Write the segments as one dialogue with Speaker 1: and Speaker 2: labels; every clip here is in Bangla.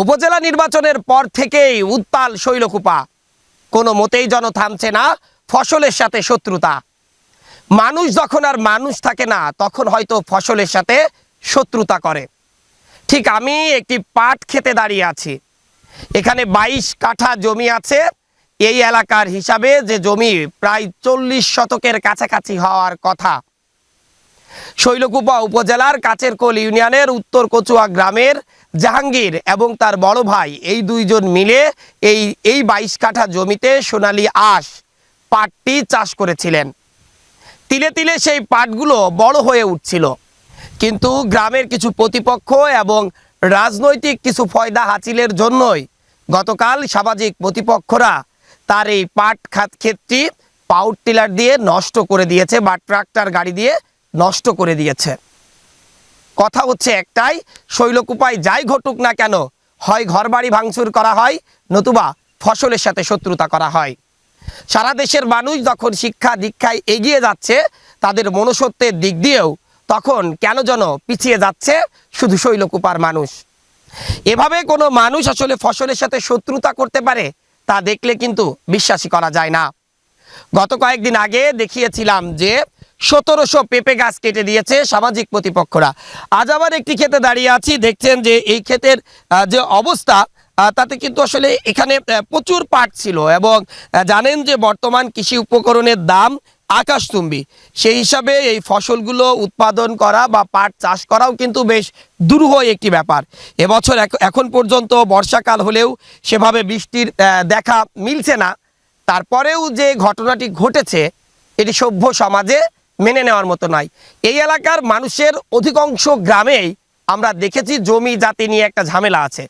Speaker 1: উপজেলা নির্বাচনের পর থেকেই উত্তাল শৈলকুপা, কোনো মতেই যেন থামছে না ফসলের সাথে শত্রুতা। মানুষ যখন আর মানুষ থাকে না তখন হয়তো ফসলের সাথে শত্রুতা করে। ঠিক আমি একটি পাট খেতে দাঁড়িয়ে আছি। এখানে 22 কাঠা জমি আছে। এই এলাকার হিসাবে যে জমি প্রায় 40 শতকের কাছাকাছি হওয়ার কথা। শৈলকুপা উপজেলার কাচেরকোল ইউনিয়নের উত্তর কচুয়া গ্রামের জাহাঙ্গীর এবং তার বড় ভাই এই দুইজন মিলে এই 22 কাঠা জমিতে সোনালী আঁশ পাটটি চাষ করেছিলেন। তিলে তিলে সেই পাটগুলো বড় হয়ে উঠছিল, কিন্তু গ্রামের কিছু প্রতিপক্ষ এবং রাজনৈতিক কিছু ফয়দা হাসিলের জন্যই গতকাল সামাজিক প্রতিপক্ষরা তার এই পাট ক্ষেতটি পাওয়ার টিলার দিয়ে নষ্ট করে দিয়েছে বা ট্রাক্টর গাড়ি দিয়ে নষ্ট করে দিয়েছে। কথা হচ্ছে একটাই, শৈলকুপায় যাই ঘটুক না কেন, হয় ঘরবাড়ি ভাঙচুর করা হয় নতুবা ফসলের সাথে শত্রুতা করা হয়। সারা দেশের মানুষ যখন শিক্ষা দীক্ষায় এগিয়ে যাচ্ছে তাদের মনুষ্যত্বের দিক দিয়েও, তখন কেন যেন পিছিয়ে যাচ্ছে শুধু শৈলকুপার মানুষ। এভাবে কোনো মানুষ আসলে ফসলের সাথে শত্রুতা করতে পারে তা দেখলে কিন্তু বিশ্বাসই করা যায় না। গত কয়েকদিন আগে দেখিয়েছিলাম যে 1700 পেঁপে গাছ কেটে দিয়েছে সামাজিক প্রতিপক্ষরা। আজ আবার একটি ক্ষেতে দাঁড়িয়ে আছি, দেখছেন যে এই ক্ষেতের যে অবস্থা তাতে কিন্তু আসলে এখানে প্রচুর পাট ছিল এবং জানেন যে বর্তমান কৃষি উপকরণের দাম আকাশচুম্বী। সেই হিসাবে এই ফসলগুলো উৎপাদন করা বা পাট চাষ করাও কিন্তু বেশ দুরূহ একটি ব্যাপার। এবছর এখন পর্যন্ত বর্ষাকাল হলেও সেভাবে বৃষ্টির দেখা মিলছে না। তারপরেও যে ঘটনাটি ঘটেছে এটি সভ্য সমাজে মেনে নেওয়ার মতো নয়। এই এলাকার মানুষের অধিকাংশ গ্রামেই আমরা দেখেছি জমি জাতি নিয়ে একটা ঝামেলা আছে।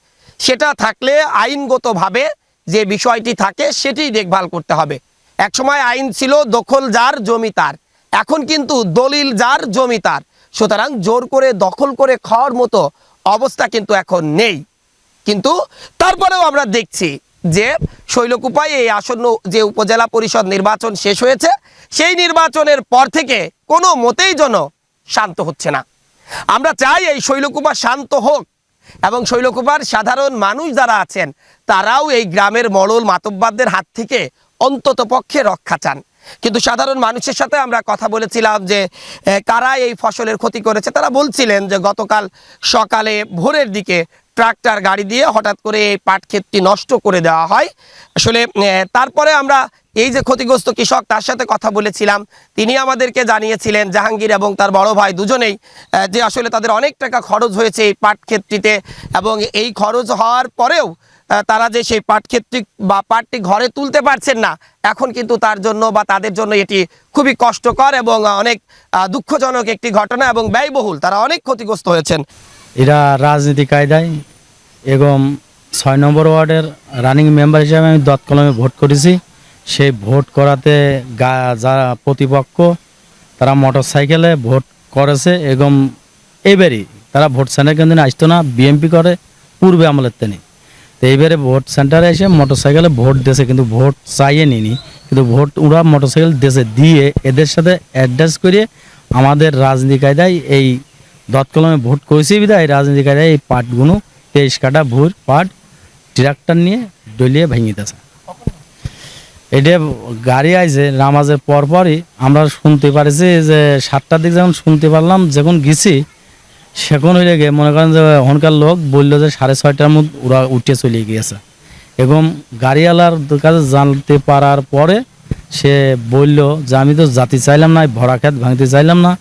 Speaker 1: সেটা থাকলে আইনগতভাবে যে বিষয়টি থাকে সেটি দেখভাল করতে হবে। একসময় আইন ছিল দখল যার জমি তার, এখন কিন্তু দলিল যার জমি তার। সুতরাং জোর করে দখল করে খাওয়ার মতো অবস্থা কিন্তু এখন নেই। কিন্তু তারপরেও আমরা দেখছি যে শৈলকুপায় এই আসন্ন যে উপজেলা পরিষদ নির্বাচন শেষ হয়েছে, সেই নির্বাচনের পর থেকে কোনো মতেই যেন শান্ত হচ্ছে না। আমরা চাই এই শৈলকুপা শান্ত হোক এবং শৈলকুপার সাধারণ মানুষ যারা আছেন তারাও এই গ্রামের মডল মাতব্বরদের হাত থেকে অন্তত পক্ষে রক্ষা চান। কিন্তু সাধারণ মানুষের সাথে আমরা কথা বলেছিলাম যে কারা এই ফসলের ক্ষতি করেছে। তারা বলছিলেন যে গতকাল সকালে ভোরের দিকে ট্রাক্টর গাড়ি দিয়ে হঠাৎ করে এই পাট ক্ষেতটি নষ্ট করে দেওয়া হয়। আসলে তারপরে আমরা এই যে ক্ষতিগ্রস্ত কৃষক তার সাথে কথা বলেছিলাম, তিনি আমাদেরকে জানিয়েছিলেন জাহাঙ্গীর এবং তার বড় ভাই দুজনেই যে আসলে তাদের অনেক টাকা খরচ হয়েছে এই পাট ক্ষেতটিতে এবং এই খরচ হওয়ার পরেও তারা যে সেই পাট ক্ষেতটি বা পাটটি ঘরে তুলতে পারছেন না, এখন কিন্তু তার জন্য বা তাদের জন্য এটি খুবই কষ্টকর এবং অনেক দুঃখজনক একটি ঘটনা এবং ব্যয়বহুল। তারা অনেক ক্ষতিগ্রস্ত হয়েছেন।
Speaker 2: এরা রাজনীতি কায়দায় এবং 6 নম্বর ওয়ার্ডের রানিং মেম্বার হিসেবে আমি দতকলমে ভোট করেছি। সেই ভোট করাতে যারা প্রতিপক্ষ তারা মোটর সাইকেলে ভোট করেছে এবং এবারই তারা ভোট সেন্টার কিন্তু আসতো না, বিএমপি করে পূর্বে আমলের তেনি। তো এইবারে ভোট সেন্টারে এসে মোটর সাইকেলে ভোট দিয়েছে, কিন্তু ভোট চাইয়ে নিনি, কিন্তু ভোট ওরা মোটর সাইকেল দিয়েছে, দিয়ে এদের সাথে অ্যাডজাস্ট করে আমাদের রাজনীতি কায়দায় এই দতকলমে ভোট করেছি বিধায় রাজনীতি কায়দায় এই পাটগুলো 23 কাঠা ভোর পাট ট্রাক্টর নিয়ে ডলিয়ে ভেঙে দিয়েছে। এটা গাড়ি আইছে নামাজের পরপরই আমরা শুনতে পারছি যে 7টার দিকে যখন শুনতে পারলাম, যখন গেছি সেখন হয়ে গিয়ে মনে করেন যে ওখানকার লোক বললো যে 6:30টার মধ্যে ওরা উঠে চলে গিয়েছে এবং গাড়িওয়ালার কাছে জানতে পারার পরে সে বলল যে আমি তো জাতি চাইলাম না, ভরা খেত ভাঙতে চাইলাম না।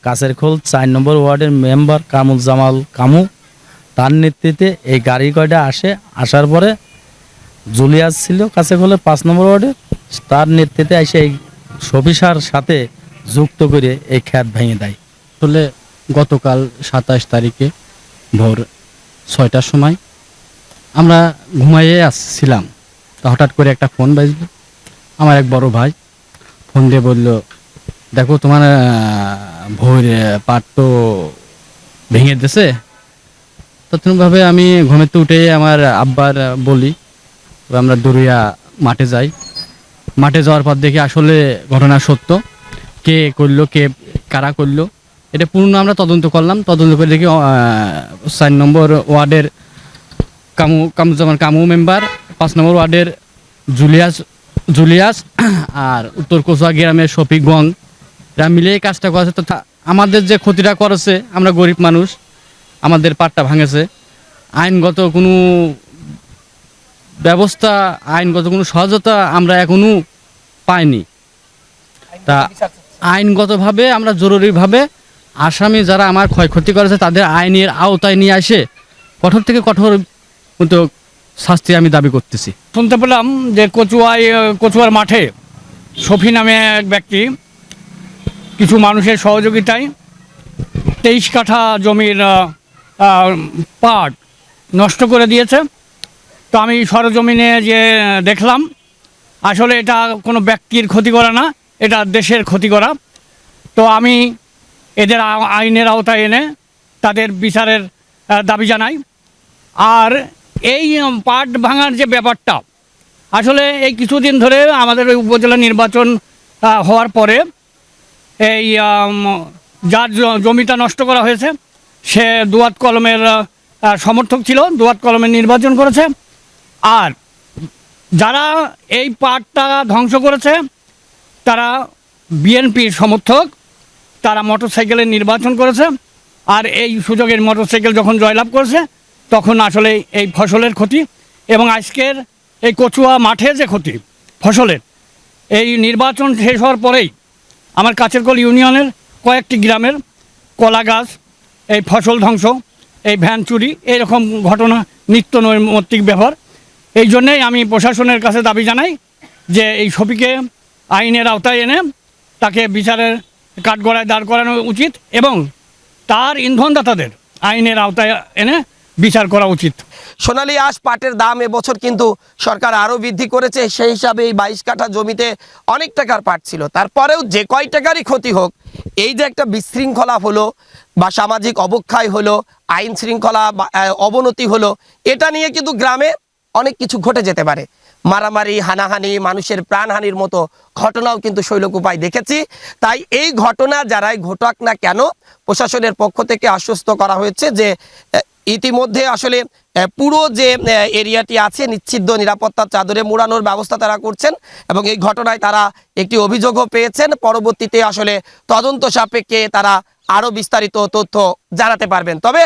Speaker 2: কাচেরকোল 4 নম্বর ওয়ার্ডের মেম্বার কামুজ্জামাল কামু তার নেতৃত্বে এই গাড়ি কয়টা আসার পরে জুলিয়াস ছিল কাচেরকোলের 5 নম্বর ওয়ার্ডে, তার নেতৃত্বে এসে এই সফিসার সাথে যুক্ত করে এই খেত ভেঙে দেয়।
Speaker 3: আসলে গতকাল 27 তারিখে ভোর 6টার সময় আমরা ঘুমাইয়ে আসছিলাম, তো হঠাৎ করে একটা ফোন বাজলো। আমার এক বড় ভাই ফোন দিয়ে বলল, দেখো তোমার ভোর পাট তো ভেঙে দিয়েছে। তৎক্ষণিকভাবে আমি ঘুমেতে উঠে আমার আব্বার বলি, আমরা দৌড়িয়া মাঠে যাই। মাঠে যাওয়ার পর দেখি আসলে ঘটনা সত্য, কে করলো কারা করলো এটা পূর্ণ আমরা তদন্ত করলাম। তদন্ত করে দেখি 4 নম্বর ওয়ার্ডের কামুজ্জামান কামু মেম্বার, 5 নম্বর ওয়ার্ডের জুলিয়াস আর উত্তর কচুয়া গ্রামের শফিক গং, এরা মিলে এই কাজটা করেছে। তো আমাদের যে ক্ষতিটা করেছে, আমরা গরিব মানুষ, আমাদের পাটটা ভাঙেছে। আইনগত কোনো ব্যবস্থা, আইনগত কোনো সহায়তা আমরা এখনো পাইনি। তা আইনগতভাবে আমরা জরুরিভাবে আসামি যারা আমার ক্ষয়ক্ষতি করেছে তাদের আইনের আওতায় নিয়ে আসে কঠোর থেকে কঠোর মতো শাস্তি আমি দাবি করতেছি।
Speaker 4: শুনতে পেলাম যে কচুয়ার মাঠে শফি নামে এক ব্যক্তি কিছু মানুষের সহযোগিতায় 23 কাঠা জমির পাট নষ্ট করে দিয়েছে। তো আমি সরজমিনে যে দেখলাম, আসলে এটা কোনো ব্যক্তির ক্ষতি করা না, এটা দেশের ক্ষতি করা। তো আমি এদের আইনের আওতায় এনে তাদের বিচারের দাবি জানাই। আর এই পাট ভাঙার যে ব্যাপারটা, আসলে এই কিছুদিন ধরে আমাদের ওই উপজেলা নির্বাচন হওয়ার পরে এই যার জমিটা নষ্ট করা হয়েছে সে দুয়াত কলমের সমর্থক ছিল, দুয়াত কলমের নির্বাচন করেছে। আর যারা এই পাটটা ধ্বংস করেছে তারা বিএনপির সমর্থক, তারা মোটরসাইকেলের নির্বাচন করেছে। আর এই সুযোগের মোটরসাইকেল যখন জয়লাভ করেছে তখন আসলে এই ফসলের ক্ষতি এবং আজকের এই কচুয়া মাঠে যে ক্ষতি ফসলের, এই নির্বাচন শেষ হওয়ার পরেই আমার কাছেরকল ইউনিয়নের কয়েকটি গ্রামের কলা গাছ, এই ফসল ধ্বংস, এই ভ্যান চুরি, এইরকম ঘটনা নিত্য নৈমিত্তিক ব্যাপার। এই জন্যেই আমি প্রশাসনের কাছে দাবি জানাই যে এই শফিকে আইনের আওতায় এনে তাকে বিচারের কাঠগড়ায় দাঁড় করানো উচিত এবং তার ইন্ধনদাতাদের আইনের আওতায় এনে বিচার করা উচিত।
Speaker 1: সোনালী আঁশ পাটের দাম এবছর কিন্তু সরকার আরও বৃদ্ধি করেছে। সেই হিসাবে এই 22 কাঠা জমিতে অনেক টাকার পাট ছিল। তারপরেও যে কয় টাকারই ক্ষতি হোক, এই যে একটা বিশৃঙ্খলা হলো বা সামাজিক অবক্ষয় হলো, আইন শৃঙ্খলা অবনতি হলো, এটা নিয়ে কিন্তু গ্রামে অনেক কিছু ঘটে যেতে পারে। মারামারি, হানাহানি, মানুষের প্রাণহানির মতো ঘটনাও কিন্তু শৈলকুপায় দেখেছি। তাই এই ঘটনা যারাই ঘটাক না কেন, প্রশাসনের পক্ষ থেকে আশ্বস্ত করা হয়েছে যে ইতিমধ্যে আসলে পুরো যে এরিয়াটি আছে নিশ্চিদ্র নিরাপত্তার চাদরে মোড়ানোর ব্যবস্থা তারা করছেন এবং এই ঘটনায় তারা একটি অভিযোগও পেয়েছেন। পরবর্তীতে আসলে তদন্ত সাপেক্ষে তারা আরও বিস্তারিত তথ্য জানাতে পারবেন। তবে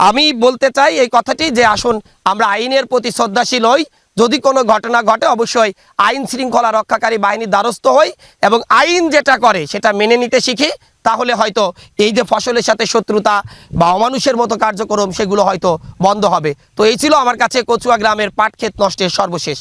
Speaker 1: আমি বলতে চাই এই কথাটি যে আসুন আমরা আইনের প্রতি শ্রদ্ধাশীল হই। যদি কোনো ঘটনা ঘটে অবশ্যই আইন শৃঙ্খলা রক্ষাকারী বাহিনীর দ্বারস্থ হই এবং আইন যেটা করে সেটা মেনে নিতে শিখি। তাহলে হয়তো এই যে ফসলের সাথে শত্রুতা বা অমানুষের মতো কার্যক্রম সেগুলো হয়তো বন্ধ হবে। তো এই ছিল আমার কাছে কচুয়া গ্রামের পাট ক্ষেত নষ্টের সর্বশেষ।